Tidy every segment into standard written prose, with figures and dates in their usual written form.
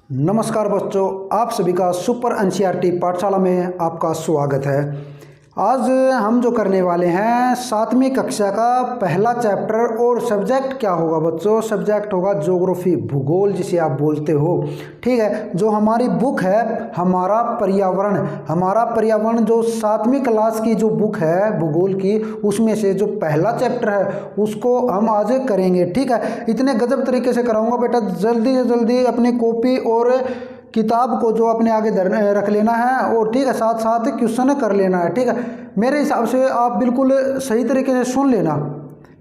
नमस्कार बच्चों, आप सभी का सुपर एनसीईआरटी पाठशाला में आपका स्वागत है। आज हम जो करने वाले हैं 7वीं कक्षा का पहला चैप्टर। और सब्जेक्ट क्या होगा बच्चों? सब्जेक्ट होगा ज्योग्राफी, भूगोल जिसे आप बोलते हो। ठीक है, जो हमारी बुक है हमारा पर्यावरण जो 7वीं क्लास की जो बुक है भूगोल की, उसमें से जो पहला चैप्टर है उसको हम आज करेंगे। ठीक है, इतने गजब तरीके से कराऊंगा बेटा, जल्दी से जल्दी अपनी कॉपी और किताब को जो अपने आगे रख लेना है और ठीक है साथ साथ क्वेश्चन कर लेना है। ठीक है, मेरे हिसाब से आप बिल्कुल सही तरीके से सुन लेना।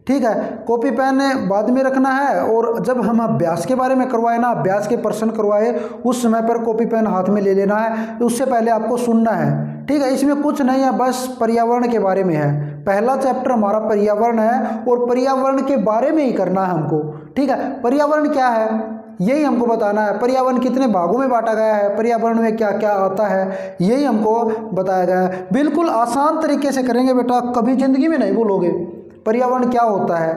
ठीक है, कॉपी पेन बाद में रखना है और जब हम अभ्यास के बारे में करवाए ना, अभ्यास के प्रश्न करवाए, उस समय पर कॉपी पेन हाथ में ले लेना है। उससे पहले आपको सुनना है। ठीक है, इसमें कुछ नहीं है, बस पर्यावरण के बारे में है। पहला चैप्टर हमारा पर्यावरण है और पर्यावरण के बारे में ही करना है हमको। ठीक है, पर्यावरण क्या है यही हमको बताना है। पर्यावरण कितने भागों में बांटा गया है, पर्यावरण में क्या क्या आता है, यही हमको बताया गया है। बिल्कुल आसान तरीके से करेंगे बेटा, कभी जिंदगी में नहीं भूलोगे पर्यावरण क्या होता है।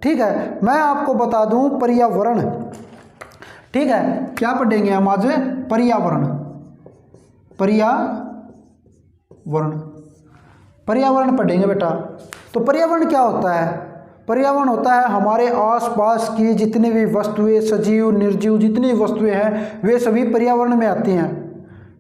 ठीक है, मैं आपको बता दूं पर्यावरण। ठीक है, क्या पढ़ेंगे हम आज? पर्यावरण पढ़ेंगे बेटा। तो पर्यावरण क्या होता है? पर्यावरण होता है हमारे आसपास की जितनी भी वस्तुएं, सजीव निर्जीव जितनी वस्तुएं हैं वे सभी पर्यावरण में आती हैं।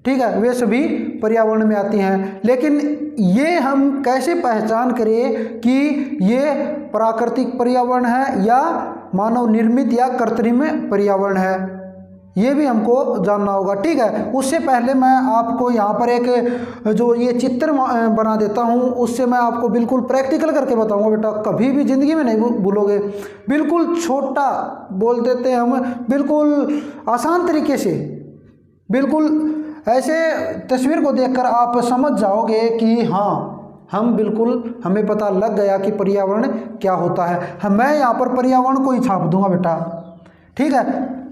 ठीक है, वे सभी पर्यावरण में आती हैं। लेकिन ये हम कैसे पहचान करें कि ये प्राकृतिक पर्यावरण है या मानव निर्मित या कृत्रिम पर्यावरण है, ये भी हमको जानना होगा। ठीक है, उससे पहले मैं आपको यहाँ पर एक जो ये चित्र बना देता हूँ, उससे मैं आपको बिल्कुल प्रैक्टिकल करके बताऊँगा बेटा, कभी भी ज़िंदगी में नहीं भूलोगे। बिल्कुल छोटा बोल देते हैं हम, बिल्कुल आसान तरीके से, बिल्कुल ऐसे तस्वीर को देखकर आप समझ जाओगे कि हाँ हम बिल्कुल, हमें पता लग गया कि पर्यावरण क्या होता है। मैं यहाँ पर पर्यावरण को ही छाप दूंगा बेटा। ठीक है,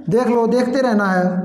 देख लो, देखते रहना है।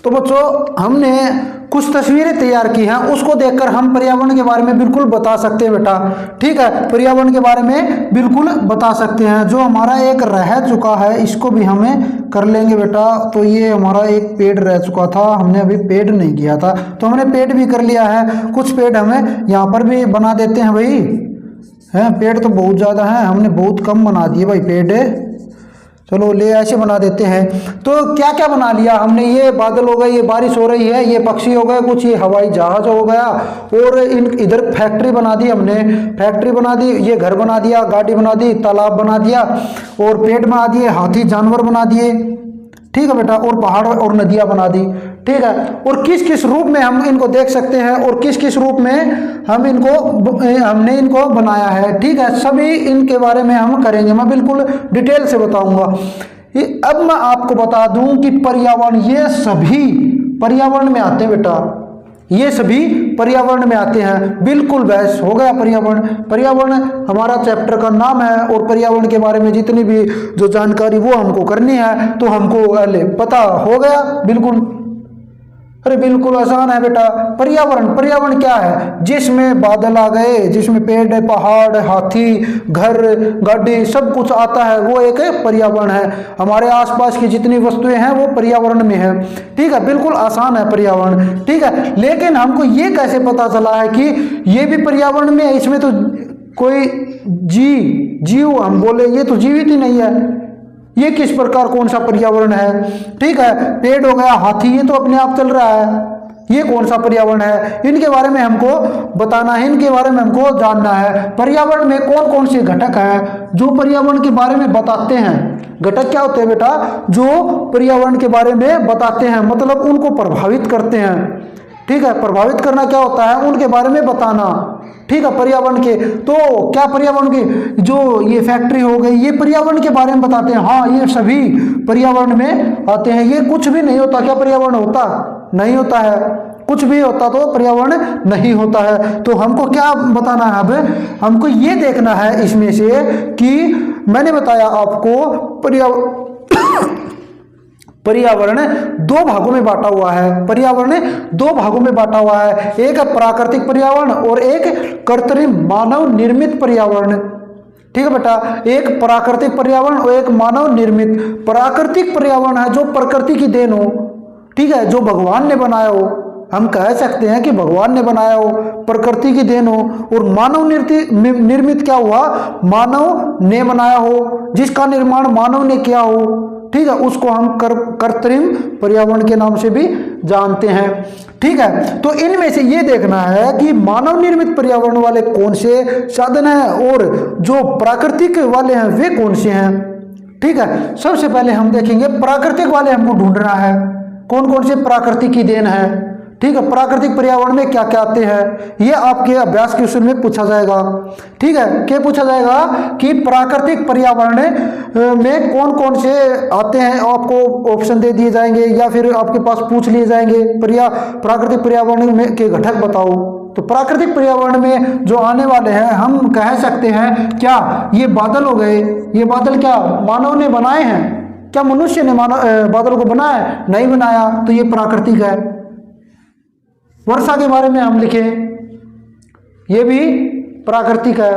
तो बच्चों, हमने कुछ तस्वीरें तैयार की हैं, उसको देखकर हम पर्यावरण के बारे में बिल्कुल बता सकते हैं बेटा। ठीक है, पर्यावरण के बारे में बिल्कुल बता सकते हैं। जो हमारा एक रह चुका है इसको भी हमें कर लेंगे बेटा। तो ये हमारा एक पेड़ रह चुका था, हमने अभी पेड़ नहीं किया था, तो हमने पेड़ भी कर लिया है। कुछ पेड़ हमें यहाँ पर भी बना देते हैं भाई, हैं पेड़ तो बहुत ज़्यादा हैं, हमने बहुत कम बना दिए भाई पेड़। चलो ले ऐसे बना देते हैं। तो क्या क्या बना लिया हमने? ये बादल हो गए, ये बारिश हो रही है, ये पक्षी हो गए, कुछ ये हवाई जहाज हो गया, और इधर फैक्ट्री बना दी हमने, फैक्ट्री बना दी, ये घर बना दिया, गाड़ी बना दी, तालाब बना दिया, और पेड़ बना दिए, हाथी जानवर बना दिए। ठीक है बेटा, और पहाड़ और नदियाँ बना दी। ठीक है, और किस किस रूप में हम इनको देख सकते हैं और किस किस रूप में हमने इनको बनाया है। ठीक है, सभी इनके बारे में हम करेंगे, मैं बिल्कुल डिटेल से बताऊंगा। अब मैं आपको बता दूं कि पर्यावरण, ये सभी पर्यावरण में आते हैं बेटा, ये सभी पर्यावरण में आते हैं। बिल्कुल बस हो गया पर्यावरण। पर्यावरण हमारा चैप्टर का नाम है और पर्यावरण के बारे में जितनी भी जो जानकारी वो हमको करनी है, तो हमको पता हो गया बिल्कुल। अरे बिल्कुल आसान है बेटा। पर्यावरण, पर्यावरण क्या है? जिसमें बादल आ गए, जिसमें पेड़ पहाड़ हाथी घर गाड़ी सब कुछ आता है, वो एक पर्यावरण है। हमारे आसपास की जितनी वस्तुएं हैं वो पर्यावरण में है। ठीक है, बिल्कुल आसान है पर्यावरण। ठीक है, लेकिन हमको ये कैसे पता चला है कि ये भी पर्यावरण में है? इसमें तो कोई जीव हम बोले ये तो जीवित ही नहीं है, ये किस प्रकार कौन सा पर्यावरण है? ठीक है, पेड़ हो गया, हाथी, ये तो अपने आप चल रहा है, ये कौन सा पर्यावरण है? इनके बारे में हमको बताना है, इनके बारे में हमको जानना है। पर्यावरण में कौन कौन से घटक हैं जो पर्यावरण के बारे में बताते हैं? घटक क्या होते हैं बेटा? जो पर्यावरण के बारे में बताते हैं, मतलब उनको प्रभावित करते हैं। ठीक है, प्रभावित करना क्या होता है? उनके बारे में बताना। ठीक है, पर्यावरण के तो क्या पर्यावरण की जो ये फैक्ट्री हो गई, ये पर्यावरण के बारे में बताते हैं। हाँ, ये सभी पर्यावरण में आते हैं। ये कुछ भी नहीं होता, क्या पर्यावरण होता? नहीं होता है। कुछ भी होता तो पर्यावरण नहीं होता है। तो हमको क्या बताना है? अब हमको ये देखना है इसमें से कि मैंने बताया आपको पर्यावरण दो भागों में बांटा हुआ है। पर्यावरण दो भागों में बांटा हुआ है, एक है प्राकृतिक पर्यावरण और एक कृत्रिम मानव निर्मित पर्यावरण। ठीक है बेटा, एक प्राकृतिक पर्यावरण और एक मानव निर्मित। प्राकृतिक पर्यावरण है जो प्रकृति की देन हो, ठीक है, जो भगवान ने बनाया हो। हम कह सकते हैं कि भगवान ने बनाया हो, प्रकृति की देन हो। और मानव निर्मित क्या हुआ? मानव ने बनाया हो, जिसका निर्माण मानव ने किया हो। ठीक है, उसको हम कृत्रिम पर्यावरण के नाम से भी जानते हैं। ठीक है, तो इनमें से ये देखना है कि मानव निर्मित पर्यावरण वाले कौन से साधन हैं और जो प्राकृतिक वाले हैं वे कौन से हैं। ठीक है, सबसे पहले हम देखेंगे प्राकृतिक वाले हमको ढूंढना है, कौन कौन से प्राकृतिक की देन है। ठीक है, प्राकृतिक पर्यावरण में क्या क्या आते हैं, ये आपके अभ्यास क्वेश्चन में पूछा जाएगा। ठीक है, क्या पूछा जाएगा कि प्राकृतिक पर्यावरण में कौन कौन से आते हैं, आपको ऑप्शन दे दिए जाएंगे या फिर आपके पास पूछ लिए जाएंगे प्राकृतिक पर्यावरण में के घटक बताओ। तो प्राकृतिक पर्यावरण में जो आने वाले हैं, हम कह सकते हैं क्या ये बादल हो गए। ये बादल क्या मानव ने बनाए हैं? क्या मनुष्य ने बादल को बनाया? नहीं बनाया, तो ये प्राकृतिक है। वर्षा के बारे में हम लिखें, ये भी प्राकृतिक है।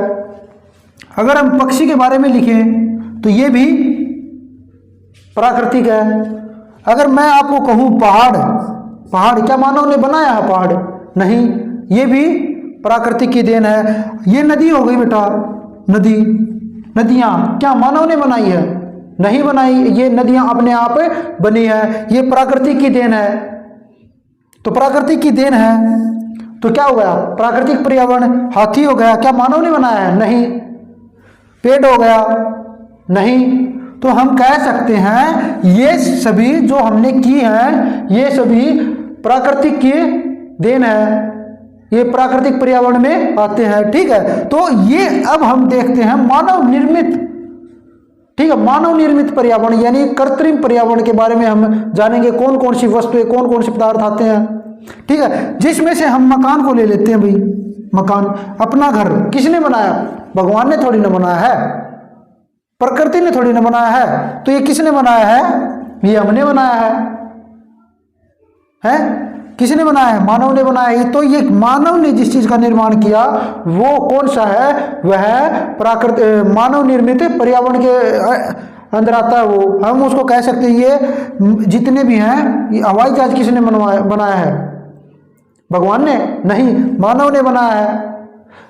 अगर हम पक्षी के बारे में लिखें तो ये भी प्राकृतिक है। अगर मैं आपको कहूँ पहाड़, पहाड़ क्या मानव ने बनाया है? पहाड़ नहीं, ये भी प्राकृतिक की देन है। ये नदी हो गई बेटा, नदी, नदियाँ क्या मानव ने बनाई है? नहीं बनाई, ये नदियाँ अपने आप बनी है, ये प्राकृतिक की देन है। तो प्राकृतिक की देन है तो क्या हो गया? प्राकृतिक पर्यावरण। हाथी हो गया, क्या मानव ने बनाया है? नहीं। पेड़ हो गया, नहीं। तो हम कह सकते हैं ये सभी जो हमने की हैं ये सभी प्राकृतिक की देन है, ये प्राकृतिक पर्यावरण में आते हैं। ठीक है, तो ये अब हम देखते हैं मानव निर्मित। ठीक है, मानव निर्मित पर्यावरण यानी कृत्रिम पर्यावरण के बारे में हम जानेंगे, कौन कौन सी वस्तुएं कौन कौन से पदार्थ आते हैं। ठीक है, जिसमें से हम मकान को ले लेते हैं भाई। मकान, अपना घर किसने बनाया? भगवान ने थोड़ी ना बनाया है, प्रकृति ने थोड़ी ना बनाया है। तो ये किसने बनाया है? ये हमने बनाया है? किसने बनाया है? मानव ने बनाया है। तो ये मानव ने जिस चीज का निर्माण किया वो कौन सा है? वह प्राकृतिक मानव निर्मित पर्यावरण के अंदर आता है। वो हम उसको कह सकते हैं ये जितने भी हैं, ये हवाई जहाज किसने बनाया है? भगवान ने नहीं, मानव ने बनाया है।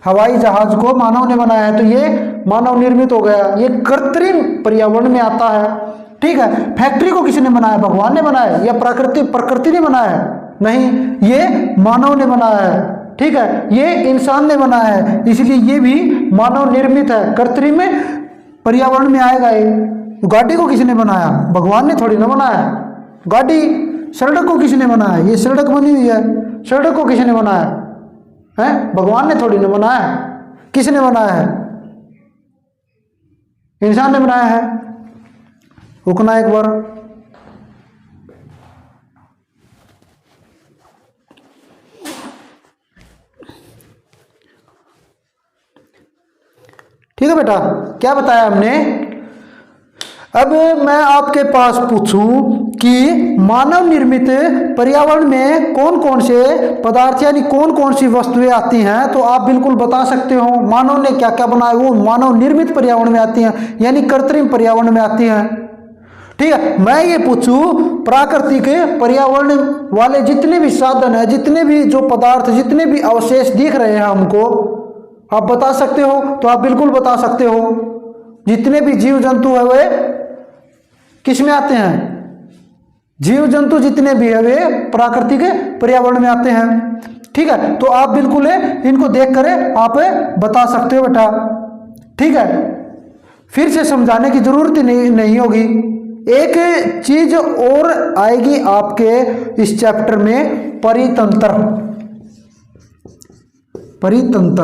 हवाई जहाज को मानव ने बनाया है, तो ये मानव निर्मित हो गया, ये कृत्रिम पर्यावरण में आता है। ठीक है, फैक्ट्री को किसने बनाया? भगवान ने बनाया या प्रकृति ने बनाया है? नहीं, ये मानव ने बनाया है। ठीक है, ये इंसान ने बनाया है, इसलिए ये भी मानव निर्मित है, कृत्रिम पर्यावरण में आएगा। ये गाड़ी को किसने बनाया? भगवान ने थोड़ी ना बनाया। गाड़ी, सड़क को किसने बनाया? ये सड़क बनी हुई है, सड़क को किसने बनाया है? भगवान ने थोड़ी ना बनाया। किसने बनाया है? इंसान ने बनाया है। रुकना एक बार, ठीक है बेटा, क्या बताया हमने? अब मैं आपके पास पूछूं कि मानव निर्मित पर्यावरण में कौन कौन से पदार्थ यानी कौन कौन सी वस्तुएं आती हैं, तो आप बिल्कुल बता सकते हो मानव ने क्या क्या बनाया वो मानव निर्मित पर्यावरण में आती हैं, यानी कृत्रिम पर्यावरण में आती हैं। ठीक है, मैं ये पूछूं प्राकृतिक पर्यावरण वाले जितने भी साधन है, जितने भी जो पदार्थ, जितने भी अवशेष दिख रहे हैं हमको, आप बता सकते हो? तो आप बिल्कुल बता सकते हो। जितने भी जीव जंतु है वे किस में आते हैं? जीव जंतु जितने भी है वे प्राकृतिक पर्यावरण में आते हैं। ठीक है, तो आप बिल्कुल इनको देख कर आप बता सकते हो बेटा। ठीक है, फिर से समझाने की जरूरत नहीं होगी। एक चीज और आएगी आपके इस चैप्टर में, परितंत्र। परितंत्र,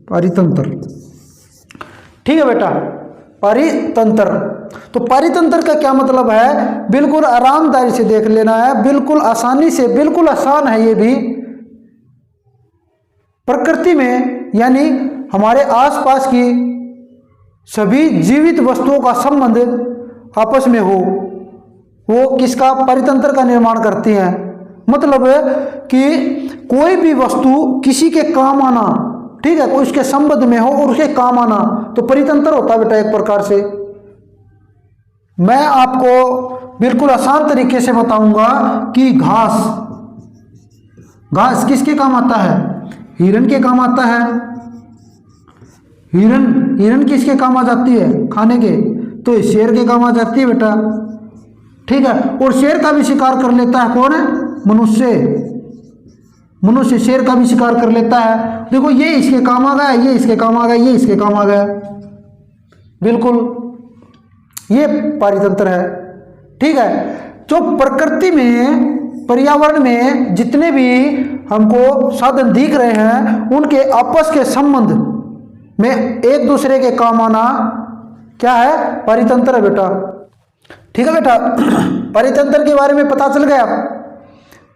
परितंत्र। ठीक है बेटा, परितंत्र। तो परितंत्र का क्या मतलब है, बिल्कुल आरामदारी से देख लेना है, बिल्कुल आसानी से, बिल्कुल आसान है ये भी। प्रकृति में यानी हमारे आसपास की सभी जीवित वस्तुओं का संबंध आपस में हो, वो किसका? परितंत्र का निर्माण करती हैं। मतलब कि कोई भी वस्तु किसी के काम आना, ठीक है, कोई उसके संबंध में हो और उसके काम आना, तो परितंत्र होता है बेटा एक प्रकार से। मैं आपको बिल्कुल आसान तरीके से बताऊंगा कि घास, घास किसके काम आता है? हिरण के काम आता है। हिरण किसके काम आ जाती है? खाने के। तो शेर के काम आ जाती है बेटा। ठीक है, और शेर का भी शिकार कर लेता है कौन है? मनुष्य। मनुष्य शेर का भी शिकार कर लेता है। देखो ये इसके काम आ गया, ये इसके काम आ गया, ये इसके काम आ गया। बिल्कुल ये परितंत्र है। ठीक है, जो प्रकृति में, पर्यावरण में जितने भी हमको साधन दिख रहे हैं, उनके आपस के संबंध में एक दूसरे के काम आना क्या है? परितंत्र है बेटा। ठीक है बेटा, परितंत्र के बारे में पता चल गया।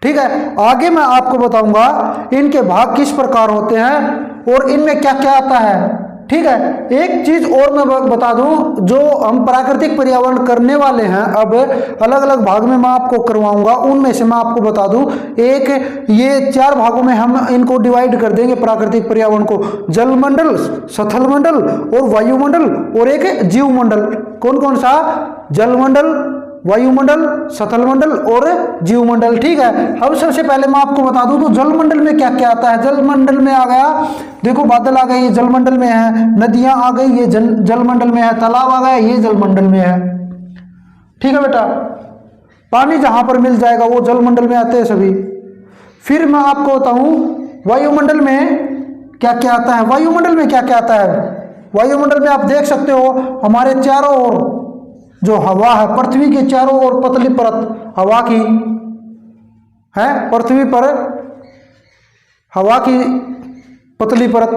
ठीक है, आगे मैं आपको बताऊंगा इनके भाग किस प्रकार होते हैं और इनमें क्या क्या आता है। ठीक है, एक चीज और मैं बता दूं, जो हम प्राकृतिक पर्यावरण करने वाले हैं, अब अलग अलग भाग में मैं आपको करवाऊंगा, उनमें से मैं आपको बता दूं, एक ये 4 भागों में हम इनको डिवाइड कर देंगे प्राकृतिक पर्यावरण को। जलमंडल, स्थल मंडल और वायुमंडल और एक जीवमंडल। कौन कौन सा? जलमंडल, वायुमंडल, स्थल मंडल और जीवमंडल। ठीक है, अब सबसे पहले मैं आपको बता दूं तो जलमंडल में क्या क्या आता है। जलमंडल में आ गया, देखो बादल आ गए, ये जलमंडल में है। नदियां आ गई, ये जलमंडल में है। तालाब आ गया, ये जलमंडल में है। ठीक है बेटा, पानी जहां पर मिल जाएगा वो जलमंडल में आते हैं सभी। फिर मैं आपको बताऊं वायुमंडल में क्या क्या आता है। वायुमंडल में क्या क्या आता है? वायुमंडल में आप देख सकते हो हमारे चारों ओर जो हवा है, पृथ्वी के चारों ओर पतली परत हवा की है। पृथ्वी पर हवा की पतली परत,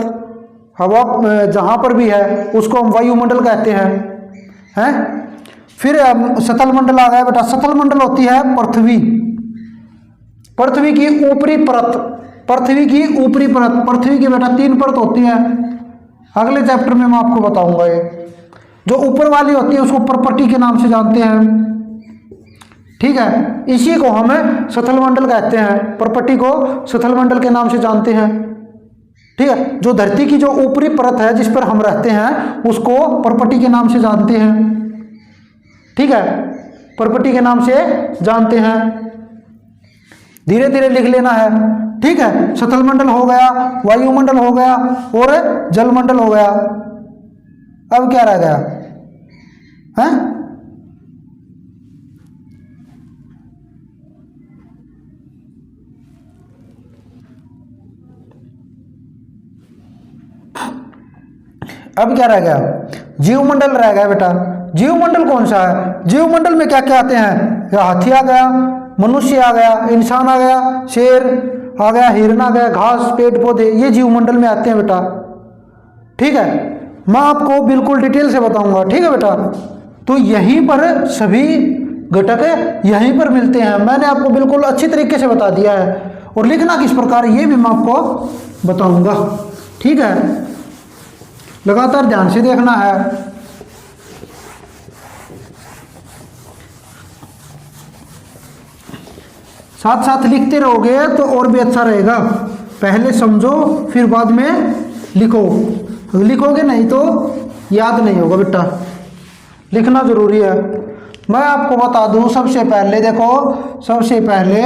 हवा जहां पर भी है उसको हम वायुमंडल कहते हैं। फिर स्थल मंडल आ गया बेटा। स्थल मंडल होती है पृथ्वी, पृथ्वी की ऊपरी परत, पृथ्वी की ऊपरी परत। पृथ्वी की बेटा 3 परत होती है, अगले चैप्टर में मैं आपको बताऊंगा। ये जो ऊपर वाली होती है उसको परपट्टी के नाम से जानते हैं। ठीक है, इसी को हम स्थल मंडल कहते हैं, परपट्टी को स्थल मंडल के नाम से जानते हैं। ठीक है, जो धरती की जो ऊपरी परत है जिस पर हम रहते हैं उसको परपट्टी के नाम से जानते हैं। ठीक है, परपट्टी के नाम से जानते हैं। धीरे धीरे लिख लेना है। ठीक है, स्थल मंडल हो गया, वायुमंडल हो गया और जलमंडल हो गया। अब क्या रह गया है? अब क्या रह गया? जीवमंडल रह गया बेटा। जीवमंडल कौन सा है? जीवमंडल में क्या क्या आते हैं? हाथी आ गया, मनुष्य आ गया, इंसान आ गया, शेर आ गया, हिरण आ गया, घास, पेड़ पौधे, ये जीवमंडल में आते हैं बेटा। ठीक है, मैं आपको बिल्कुल डिटेल से बताऊंगा। ठीक है बेटा, तो यहीं पर सभी घटक यहीं पर मिलते हैं। मैंने आपको बिल्कुल अच्छी तरीके से बता दिया है, और लिखना किस प्रकार ये भी मैं आपको बताऊंगा। ठीक है, लगातार ध्यान से देखना है। साथ साथ लिखते रहोगे तो और भी अच्छा रहेगा। पहले समझो फिर बाद में लिखो, लिखोगे नहीं तो याद नहीं होगा बेटा, लिखना जरूरी है। मैं आपको बता दूं, सबसे पहले देखो, सबसे पहले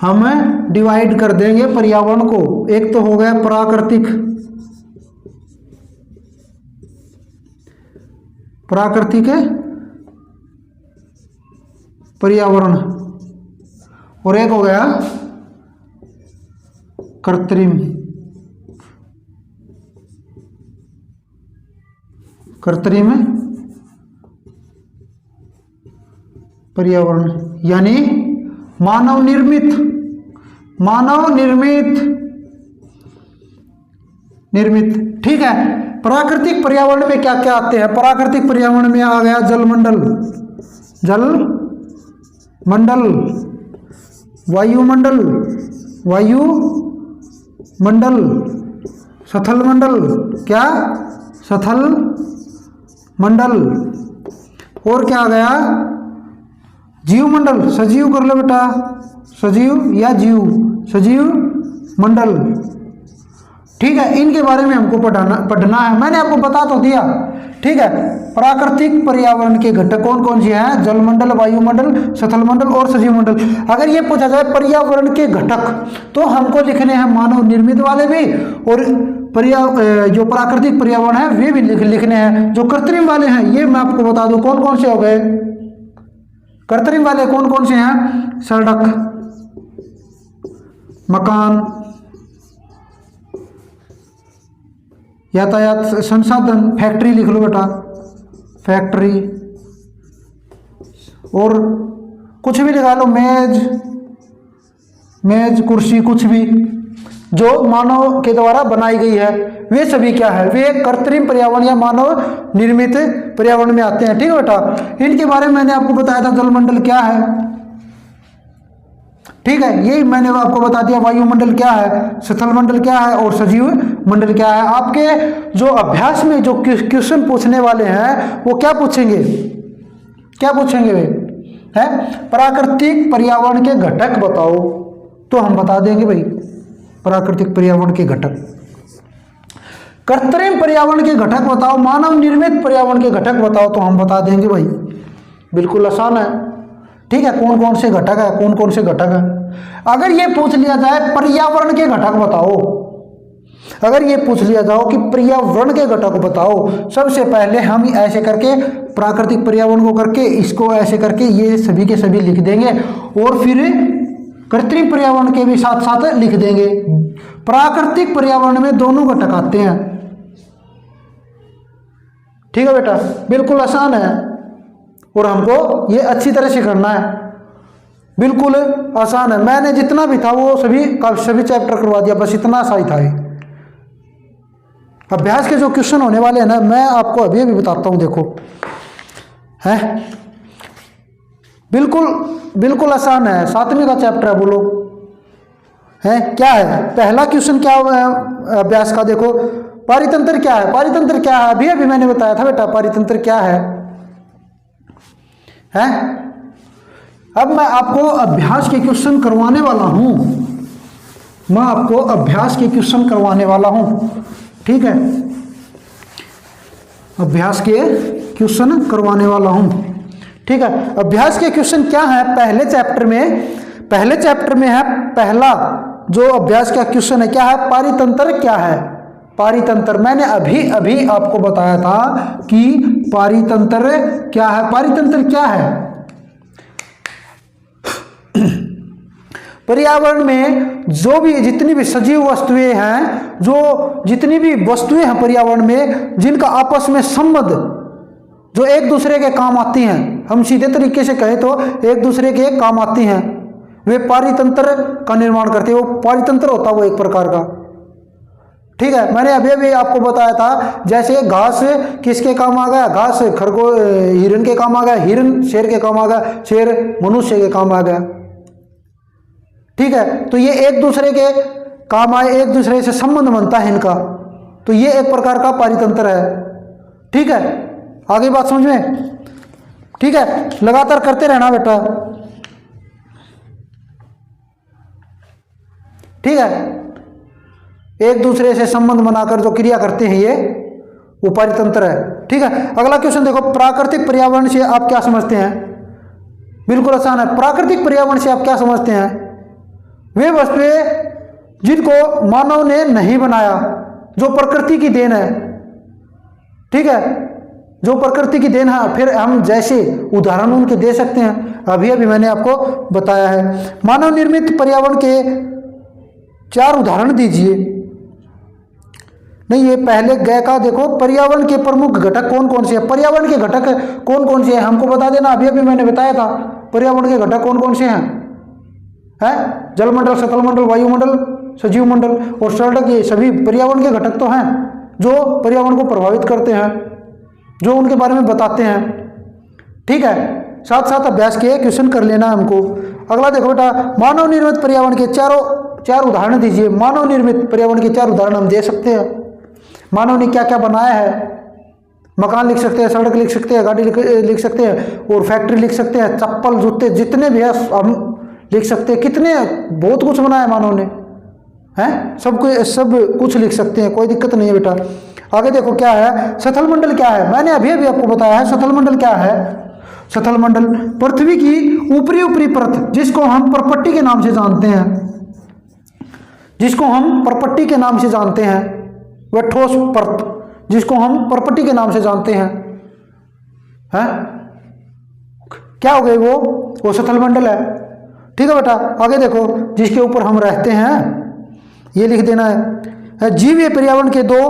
हम डिवाइड कर देंगे पर्यावरण को। एक तो हो गया प्राकृतिक, प्राकृतिक पर्यावरण, और एक हो गया कृत्रिम, कृत्रिम पर्यावरण यानी मानव निर्मित, मानव निर्मित, निर्मित। ठीक है, प्राकृतिक पर्यावरण में क्या क्या आते हैं? प्राकृतिक पर्यावरण में आ गया जलमंडल, जल मंडल, वायुमंडल, वायुमंडल, स्थल मंडल, क्या स्थल मंडल, और क्या आ गया जीव मंडल, सजीव कर लो बेटा, सजीव या जीव, सजीव मंडल। ठीक है, इनके बारे में हमको पढ़ना है, मैंने आपको बता तो दिया। ठीक है, प्राकृतिक पर्यावरण के घटक कौन कौन से हैं? जलमंडल, वायुमंडल, स्थलमंडल और सजीव मंडल। अगर ये पूछा जाए पर्यावरण के घटक तो हमको लिखने हैं मानव निर्मित वाले भी, और जो प्राकृतिक पर्यावरण है वे भी लिखने हैं। जो कृत्रिम वाले हैं ये मैं आपको बता दूं कौन कौन से हो गए। कृत्रिम वाले कौन कौन से हैं? सड़क, मकान, यातायात संसाधन, फैक्ट्री लिख लो बेटा, फैक्ट्री, और कुछ भी लगा लो, मेज, मेज, कुर्सी, कुछ भी जो मानव के द्वारा बनाई गई है वे सभी क्या है? वे कृत्रिम पर्यावरण या मानव निर्मित पर्यावरण में आते हैं। ठीक है बेटा, इनके बारे में मैंने आपको बताया था। जलमंडल क्या है? ठीक है, यही मैंने आपको बता दिया। वायुमंडल क्या है, स्थल मंडल क्या है, और सजीव मंडल क्या है। आपके जो अभ्यास में जो क्वेश्चन पूछने वाले हैं वो क्या पूछेंगे? क्या पूछेंगे वे? है प्राकृतिक पर्यावरण के घटक बताओ, तो हम बता देंगे भाई प्राकृतिक पर्यावरण के घटक। कृत्रिम पर्यावरण के घटक बताओ, मानव निर्मित पर्यावरण के घटक बताओ, तो हम बता देंगे भाई। बिल्कुल आसान है। ठीक है, कौन कौन से घटक है, कौन कौन से घटक है। अगर ये पूछ लिया जाए पर्यावरण के घटक बताओ, अगर ये पूछ लिया जाओ कि पर्यावरण के घटक बताओ, सबसे पहले हम ऐसे करके प्राकृतिक पर्यावरण को करके इसको ऐसे करके ये सभी के सभी लिख देंगे, और फिर कृत्रिम पर्यावरण के भी साथ साथ लिख देंगे। प्राकृतिक पर्यावरण में दोनों घटक आते हैं। ठीक है बेटा, बिल्कुल आसान है, और हमको ये अच्छी तरह से करना है। बिल्कुल आसान है, मैंने जितना भी था वो सभी चैप्टर करवा दिया, बस इतना सा ही था। अभ्यास के जो क्वेश्चन होने वाले हैं ना, मैं आपको अभी अभी बताता हूं, देखो है बिल्कुल बिल्कुल आसान है। 7वीं का चैप्टर है, बोलो है क्या है। पहला क्वेश्चन क्या अभ्यास का, देखो पारितंत्र क्या है। पारितंत्र क्या है? अभी अभी मैंने बताया था बेटा, पारितंत्र क्या है? अब मैं आपको अभ्यास के क्वेश्चन करवाने वाला हूं, मैं आपको अभ्यास के क्वेश्चन करवाने वाला हूं। ठीक है, अभ्यास के क्वेश्चन करवाने वाला हूं। ठीक है, अभ्यास के क्वेश्चन क्या है? पहले चैप्टर में है पहला जो अभ्यास का क्वेश्चन है, क्या है? पारितंत्र क्या है। पारितंत्र मैंने अभी अभी आपको बताया था कि पारितंत्र क्या है। पारितंत्र क्या है? पर्यावरण में जो भी जितनी भी सजीव वस्तुएं हैं, जो जितनी भी वस्तुएं हैं पर्यावरण में, जिनका आपस में संबंध जो एक दूसरे के काम आती हैं, हम सीधे तरीके से कहें तो एक दूसरे के काम आती हैं, वे पारितंत्र का निर्माण करते हैं। वो पारितंत्र होता है वो एक प्रकार का। ठीक है, मैंने अभी अभी आपको बताया था, जैसे घास किसके काम आ गया? घास हिरन के काम आ गया, हिरन शेर के काम आ गया, शेर मनुष्य के काम आ गया। ठीक है, तो ये एक दूसरे के काम आए, एक दूसरे से संबंध बनता है इनका, तो ये एक प्रकार का पारितंत्र है। ठीक है, आगे बात समझ में? ठीक है, लगातार करते रहना बेटा। ठीक है, एक दूसरे से संबंध बनाकर जो क्रिया करते हैं ये वो परितंत्र है। ठीक है, अगला क्वेश्चन देखो, प्राकृतिक पर्यावरण से आप क्या समझते हैं? बिल्कुल आसान है। प्राकृतिक पर्यावरण से आप क्या समझते हैं? वे वस्तुएं जिनको मानव ने नहीं बनाया, जो प्रकृति की देन है। ठीक है, जो प्रकृति की देन है। फिर हम जैसे उदाहरण उनके दे सकते हैं, अभी अभी मैंने आपको बताया है। मानव निर्मित पर्यावरण के 4 उदाहरण दीजिए। नहीं, ये पहले गए का देखो, पर्यावरण के प्रमुख घटक कौन कौन से हैं? पर्यावरण के घटक कौन कौन से हैं हमको बता देना। अभी अभी मैंने बताया था पर्यावरण के घटक कौन कौन से हैं। जलमंडल, सतलमंडल, वायुमंडल, सजीव मंडल और सड़क, ये सभी पर्यावरण के घटक तो हैं जो पर्यावरण को प्रभावित करते हैं, जो उनके बारे में बताते हैं। ठीक है, साथ साथ अभ्यास के क्वेश्चन कर लेना हमको। अगला देखो बेटा, मानव निर्मित पर्यावरण के 4 उदाहरण दीजिए। मानव निर्मित पर्यावरण के 4 उदाहरण हम दे सकते हैं। मानव ने क्या क्या बनाया है? मकान लिख सकते हैं, सड़क लिख सकते हैं, गाड़ी लिख सकते हैं और फैक्ट्री लिख सकते हैं, चप्पल जूते जितने भी है हम लिख सकते हैं। कितने, बहुत कुछ बनाया मानव ने, हैं, सब कुछ लिख सकते हैं, कोई दिक्कत नहीं है बेटा। आगे देखो क्या है, सथल मंडल क्या है? मैंने अभी अभी आपको बताया है सथल मंडल क्या है। सथल मंडल पृथ्वी की ऊपरी परत, जिसको हम परपट्टी के नाम से जानते हैं, जिसको हम परपट्टी के नाम से जानते हैं, वह ठोस परत जिसको हम परपट्टी के नाम से जानते हैं, क्या हो गई वो सथल मंडल है। ठीक है बेटा, आगे देखो, जिसके ऊपर हम रहते हैं, ये लिख देना है। जीवीय पर्यावरण के 2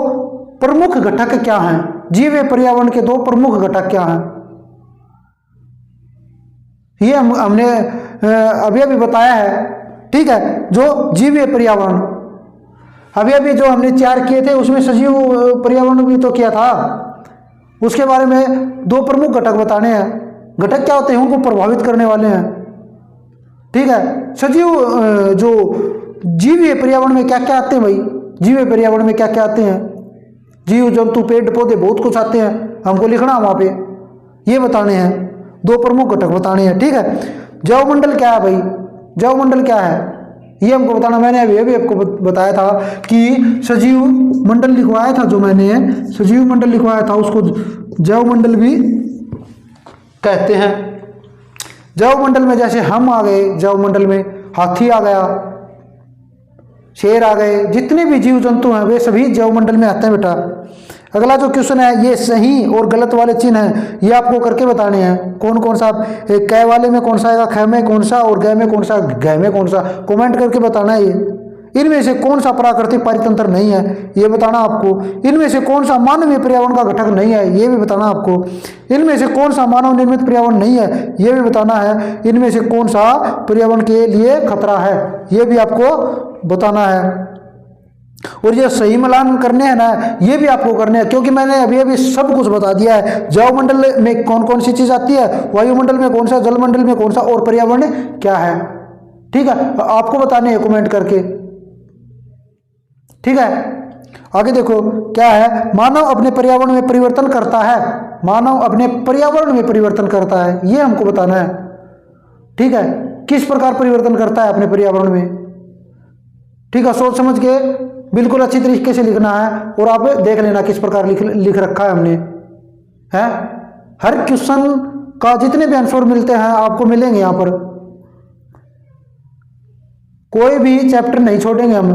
प्रमुख घटक क्या हैं? जीवीय पर्यावरण के 2 प्रमुख घटक क्या हैं? ये हमने अभी अभी बताया है। ठीक है, जो जीवीय पर्यावरण, अभी अभी जो हमने 4 किए थे उसमें सजीव पर्यावरण भी तो किया था। उसके बारे में 2 प्रमुख घटक बताने हैं। घटक क्या होते हैं? उनको प्रभावित करने वाले हैं। ठीक है, सजीव जो जीवीय पर्यावरण में क्या क्या आते हैं भाई? जीवीय पर्यावरण में क्या क्या आते हैं? जीव जंतु, पेड़ पौधे, बहुत कुछ आते हैं, हमको लिखना वहाँ पे, ये बताने हैं। 2 प्रमुख घटक बताने हैं। ठीक है, जैवमंडल क्या है भाई? जैवमंडल क्या है ये हमको बताना। मैंने अभी आपको बताया था कि सजीव मंडल लिखवाया था, जो मैंने सजीव मंडल लिखवाया था उसको जैवमंडल भी कहते हैं। जैवमंडल में जैसे हम आ गए, जैवमंडल में हाथी आ गया, शेर आ गए, जितने भी जीव जंतु हैं वे सभी जैवमंडल में आते हैं बेटा। अगला जो क्वेश्चन है, ये सही और गलत वाले चिन्ह हैं, ये आपको करके बताने हैं। कौन कौन सा, कै वाले में कौन सा आएगा, ख में कौन सा और गै में कौन सा, गै में कौन सा, कमेंट करके बताना है। ये इनमें से कौन सा प्राकृतिक परितंत्र नहीं है, ये बताना आपको। इनमें से कौन सा मानवीय पर्यावरण का घटक नहीं है, ये भी बताना आपको। इनमें से कौन सा मानव निर्मित पर्यावरण नहीं है, ये भी बताना है। इनमें से कौन सा पर्यावरण के लिए खतरा है, ये भी आपको बताना है। और ये सही मिलान करने हैं ना, ये भी आपको करने हैं, क्योंकि मैंने अभी अभी सब कुछ बता दिया है। जैवमंडल में कौन कौन सी चीज आती है, वायुमंडल में कौन सा, जलमंडल में कौन सा और पर्यावरण क्या है। ठीक है, आपको बताने हैं कमेंट करके। ठीक है, आगे देखो क्या है, मानव अपने पर्यावरण में परिवर्तन करता है। मानव अपने पर्यावरण में परिवर्तन करता है, ये हमको बताना है। ठीक है, किस प्रकार परिवर्तन करता है अपने पर्यावरण में। ठीक है, सोच समझ के बिल्कुल अच्छी तरीके से लिखना है और आप देख लेना किस प्रकार लिख रखा है हमने, है। हर क्वेश्चन का जितने भी आंसर मिलते हैं आपको मिलेंगे यहाँ पर, कोई भी चैप्टर नहीं छोड़ेंगे हम।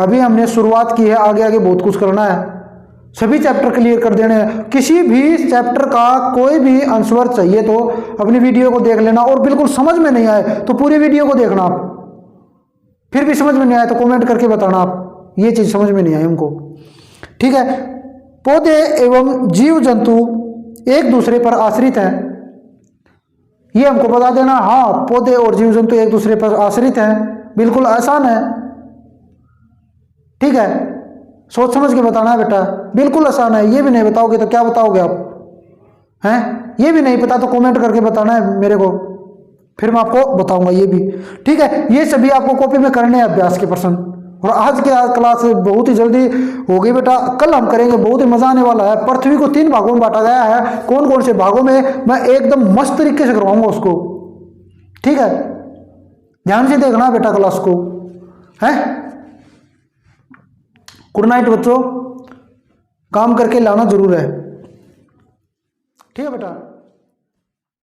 अभी हमने शुरुआत की है, आगे आगे बहुत कुछ करना है, सभी चैप्टर क्लियर कर देने हैं। किसी भी चैप्टर का कोई भी आंसर चाहिए तो अपनी वीडियो को देख लेना, और बिल्कुल समझ में नहीं आए तो पूरी वीडियो को देखना आप। फिर भी समझ में नहीं आए तो कमेंट करके बताना आप, ये चीज समझ में नहीं आई हमको। ठीक है, पौधे एवं जीव जंतु एक दूसरे पर आश्रित हैं, ये हमको बता देना। हाँ, पौधे और जीव जंतु एक दूसरे पर आश्रित हैं, बिल्कुल आसान है। ठीक है, सोच समझ के बताना है बेटा, बिल्कुल आसान है। ये भी नहीं बताओगे तो क्या बताओगे आप, हैं? ये भी नहीं पता तो कमेंट करके बताना है मेरे को, फिर मैं आपको बताऊंगा ये भी। ठीक है, ये सभी आपको कॉपी में करने हैं अभ्यास के प्रश्न। और आज के क्लास बहुत ही जल्दी होगी बेटा, कल हम करेंगे, बहुत ही मजा आने वाला है। पृथ्वी को 3 भागों में बांटा गया है, कौन कौन से भागों में मैं एकदम मस्त तरीके से करवाऊंगा उसको। ठीक है, ध्यान से देखना बेटा क्लास को, है। गुड नाइट बच्चों, काम करके लाना जरूर है, ठीक है बेटा।